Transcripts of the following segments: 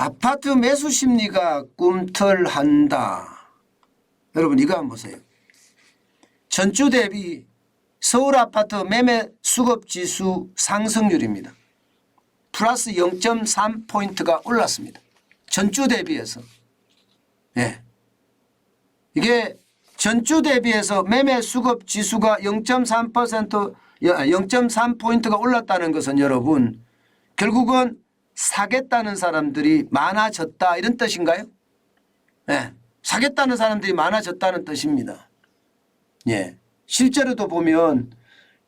아파트 매수 심리가 꿈틀한다. 여러분 이거 한번 보세요. 전주 대비 서울 아파트 매매 수급지수 상승률입니다. 플러스 0.3포인트가 올랐습니다. 전주 대비해서. 예. 이게 전주 대비해서 매매 수급지수가 0.3포인트가 올랐다는 것은 여러분 결국은 사겠다는 사람들이 많아졌다 이런 뜻인가요? 예. 사겠다는 사람들이 많아졌다는 뜻입니다. 예. 실제로도 보면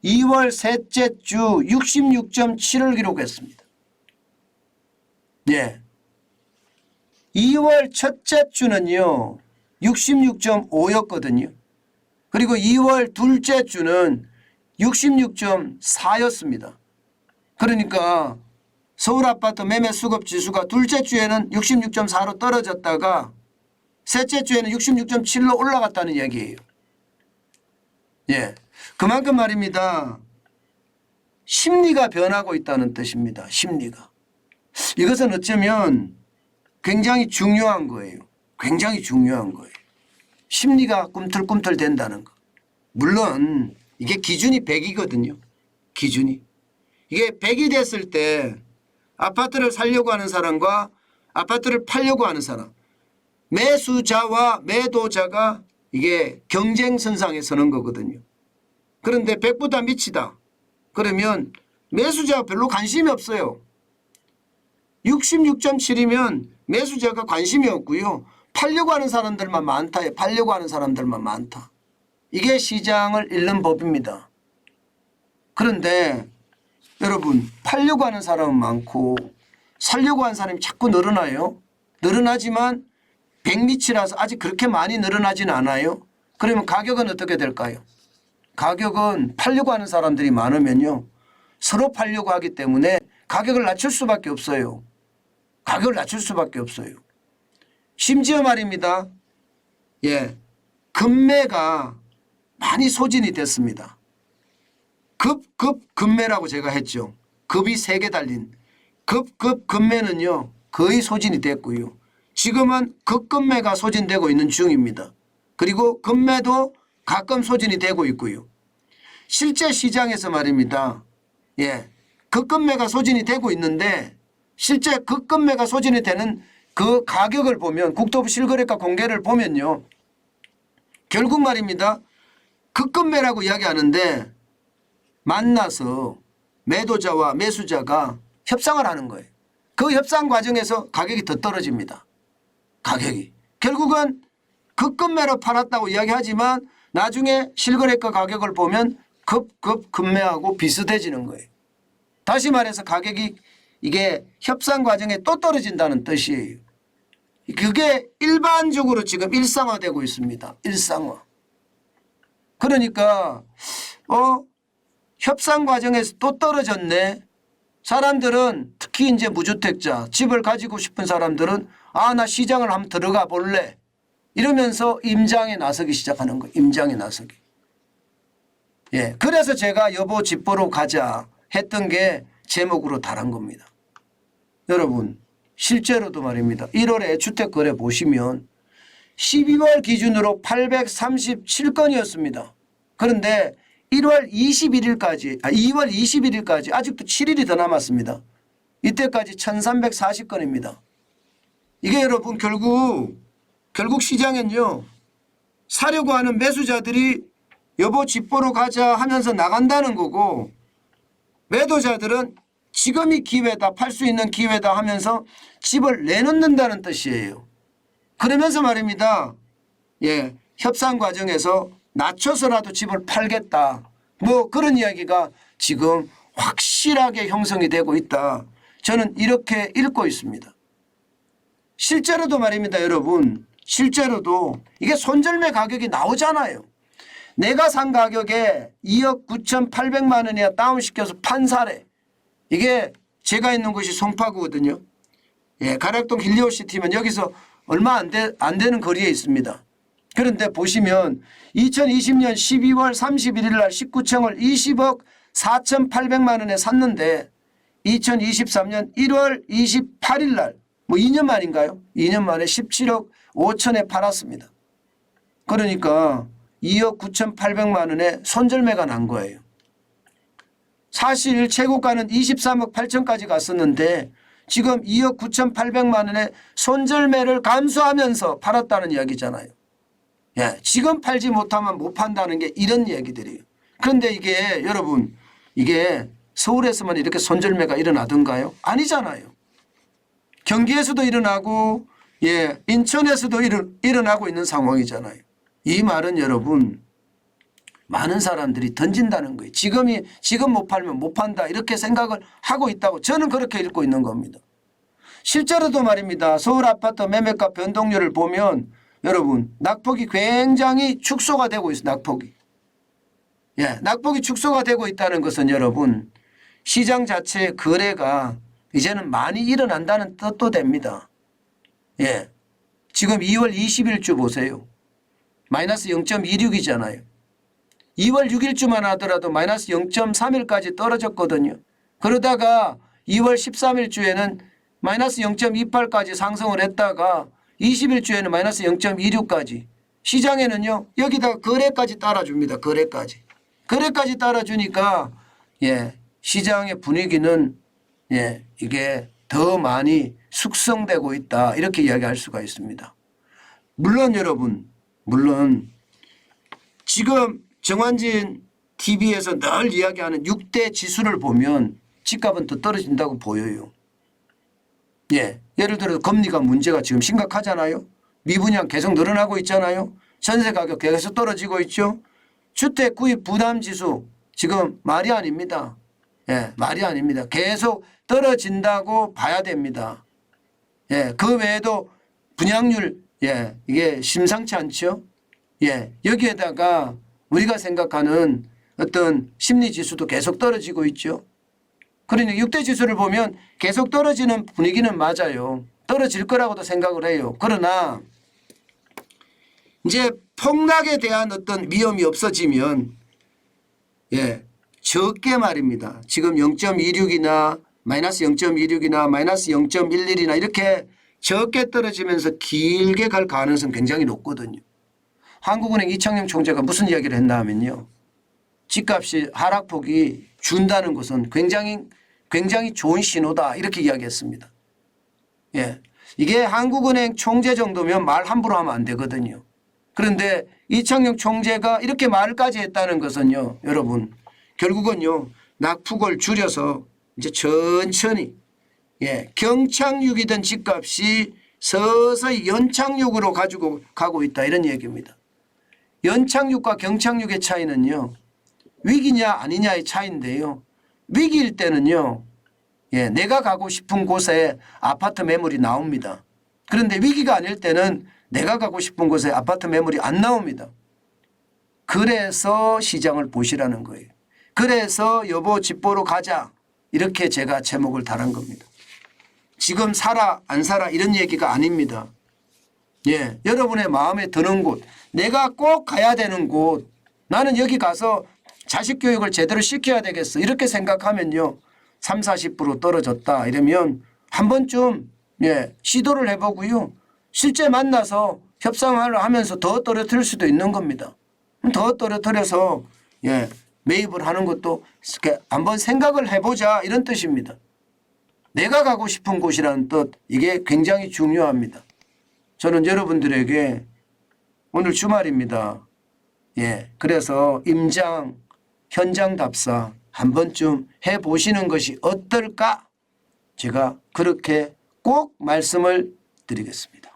2월 셋째 주 66.7을 기록했습니다. 예. 2월 첫째 주는요 66.5였거든요. 그리고 2월 둘째 주는 66.4였습니다. 그러니까 서울 아파트 매매 수급 지수가 둘째 주에는 66.4로 떨어졌다가 셋째 주에는 66.7로 올라갔다는 얘기예요. 예, 그만큼 말입니다. 심리가 변하고 있다는 뜻입니다. 심리가. 이것은 어쩌면 굉장히 중요한 거예요. 굉장히 중요한 거예요. 심리가 꿈틀꿈틀 된다는 거. 물론 이게 기준이 100이거든요. 기준이. 이게 100이 됐을 때 아파트를 사려고 하는 사람과 아파트를 팔려고 하는 사람, 매수자와 매도자가 이게 경쟁선상에 서는 거거든요. 그런데 100보다 미치다. 그러면 매수자가 별로 관심이 없어요. 66.7이면 매수자가 관심이 없고요. 팔려고 하는 사람들만 많다. 팔려고 하는 사람들만 많다. 이게 시장을 잃는 법입니다. 그런데 여러분 팔려고 하는 사람은 많고 살려고 하는 사람이 자꾸 늘어나요. 늘어나지만 100미치라서 아직 그렇게 많이 늘어나지는 않아요. 그러면 가격은 어떻게 될까요? 가격은 팔려고 하는 사람들이 많으면요. 서로 팔려고 하기 때문에 가격을 낮출 수밖에 없어요. 가격을 낮출 수밖에 없어요. 심지어 말입니다. 예, 금매가 많이 소진이 됐습니다. 급매라고 제가 했죠. 급이 3개 달린 급매는요 거의 소진이 됐고요. 지금은 급금매가 소진되고 있는 중입니다. 그리고 금매도 가끔 소진이 되고 있고요. 실제 시장에서 말입니다. 예, 급금매가 소진이 되고 있는데 실제 급금매가 소진이 되는 그 가격을 보면 국토부 실거래가 공개를 보면요. 결국 말입니다. 급금매라고 이야기하는데 만나서 매도자와 매수자가 협상을 하는 거예요. 그 협상 과정에서 가격이 더 떨어집니다. 가격이. 결국은 급금매로 팔았다고 이야기하지만 나중에 실거래가 가격을 보면 급매하고 비슷해지는 거예요. 다시 말해서 가격이 이게 협상 과정에 또 떨어진다는 뜻이에요. 그게 일반적으로 지금 일상화되고 있습니다. 일상화. 그러니까 협상 과정에서 또 떨어졌네. 사람들은 특히 이제 무주택자 집을 가지고 싶은 사람들은 나 시장을 한번 들어가 볼래. 이러면서 임장에 나서기 시작하는 거예요. 임장에 나서기. 예, 그래서 제가 여보 집 보러 가자 했던 게 제목으로 달한 겁니다. 여러분 실제로도 말입니다. 1월에 주택거래 보시면 12월 기준으로 837건이었습니다. 그런데 2월 21일까지 아직도 7일이 더 남았습니다. 이때까지 1340건입니다. 이게 여러분 결국 시장은요. 사려고 하는 매수자들이 여보 집 보러 가자 하면서 나간다는 거고 매도자들은 지금이 기회다 팔 수 있는 기회다 하면서 집을 내놓는다는 뜻이에요. 그러면서 말입니다. 예, 협상 과정에서 낮춰서라도 집을 팔겠다. 뭐 그런 이야기가 지금 확실하게 형성이 되고 있다. 저는 이렇게 읽고 있습니다. 실제로도 말입니다. 여러분 실제로도 이게 손절매 가격이 나오잖아요. 내가 산 가격에 2억 9,800만 원이야 다운시켜서 판 사례. 이게 제가 있는 곳이 송파구거든요. 예, 가락동 힐리오시티면 여기서 얼마 안 되는 거리에 있습니다. 그런데 보시면 2020년 12월 31일 날 19층을 20억 4,800만 원에 샀는데 2023년 1월 28일 날 뭐 2년 만인가요? 2년 만에 17억 5천에 팔았습니다. 그러니까 2억 9,800만 원에 손절매가 난 거예요. 사실 최고가는 23억 8천까지 갔었는데 지금 2억 9,800만 원에 손절매를 감수하면서 팔았다는 이야기잖아요. 예, 지금 팔지 못하면 못 판다는 게 이런 얘기들이에요. 그런데 이게 여러분 이게 서울에서만 이렇게 손절매가 일어나던가요? 아니잖아요. 경기에서도 일어나고 예, 인천에서도 일어나고 있는 상황이잖아요. 이 말은 여러분 많은 사람들이 던진다는 거예요. 지금 못 팔면 못 판다 이렇게 생각을 하고 있다고 저는 그렇게 읽고 있는 겁니다. 실제로도 말입니다. 서울 아파트 매매가 변동률을 보면 여러분 낙폭이 굉장히 축소가 되고 있어요. 낙폭이. 예, 낙폭이 축소가 되고 있다는 것은 여러분 시장 자체의 거래가 이제는 많이 일어난다는 뜻도 됩니다. 예, 지금 2월 20일 주 보세요. 마이너스 0.26이잖아요. 2월 6일주만 하더라도 마이너스 0.31까지 떨어졌거든요. 그러다가 2월 13일 주에는 마이너스 0.28까지 상승을 했다가 20일 주에는 마이너스 0.26까지 시장에는요 여기다가 거래까지 따라줍니다. 거래까지 따라주니까 예, 시장의 분위기는 예, 이게 더 많이 숙성되고 있다 이렇게 이야기할 수가 있습니다. 물론 여러분 지금 정환진 TV에서 늘 이야기하는 6대 지수를 보면 집값은 더 떨어진다고 보여요. 예, 예를 들어 금리가 문제가 지금 심각하잖아요. 미분양 계속 늘어나고 있잖아요. 전세 가격 계속 떨어지고 있죠. 주택 구입 부담 지수 지금 말이 아닙니다. 예, 말이 아닙니다. 계속 떨어진다고 봐야 됩니다. 예, 그 외에도 분양률 예, 이게 심상치 않죠. 예, 여기에다가 우리가 생각하는 어떤 심리 지수도 계속 떨어지고 있죠. 그러니까 6대 지수를 보면 계속 떨어지는 분위기는 맞아요. 떨어질 거라고도 생각을 해요. 그러나 이제 폭락에 대한 어떤 위험이 없어지면 예, 적게 말입니다. 지금 0.26이나 마이너스 0.26이나 마이너스 0.11이나 이렇게 적게 떨어지면서 길게 갈 가능성이 굉장히 높거든요. 한국은행 이창용 총재가 무슨 이야기를 했나 하면요. 집값이 하락폭이 준다는 것은 굉장히 좋은 신호다 이렇게 이야기했습니다. 예, 이게 한국은행 총재 정도면 말 함부로 하면 안 되거든요. 그런데 이창용 총재가 이렇게 말까지 했다는 것은요. 여러분 결국은요. 낙폭을 줄여서 이제 천천히 예, 경착륙이던 집값이 서서히 연착륙으로 가지고 가고 있다 이런 얘기입니다. 연착륙과 경착륙의 차이는요. 위기냐 아니냐의 차이인데요. 위기일 때는요. 예, 내가 가고 싶은 곳에 아파트 매물이 나옵니다. 그런데 위기가 아닐 때는 내가 가고 싶은 곳에 아파트 매물이 안 나옵니다. 그래서 시장을 보시라는 거예요. 그래서 여보 집 보러 가자 이렇게 제가 제목을 달은 겁니다. 지금 사라 안 사라 이런 얘기가 아닙니다. 예, 여러분의 마음에 드는 곳 내가 꼭 가야 되는 곳 나는 여기 가서 자식 교육을 제대로 시켜야 되겠어 이렇게 생각하면요. 30-40% 떨어졌다 이러면 한 번쯤 예, 시도를 해보고요. 실제 만나서 협상을 하면서 더 떨어뜨릴 수도 있는 겁니다. 더 떨어뜨려서 예, 매입을 하는 것도 한번 생각을 해보자 이런 뜻입니다. 내가 가고 싶은 곳이라는 뜻 이게 굉장히 중요합니다. 저는 여러분들에게 오늘 주말입니다. 예, 그래서 임장 현장 답사 한 번쯤 해보시는 것이 어떨까 제가 그렇게 꼭 말씀을 드리겠습니다.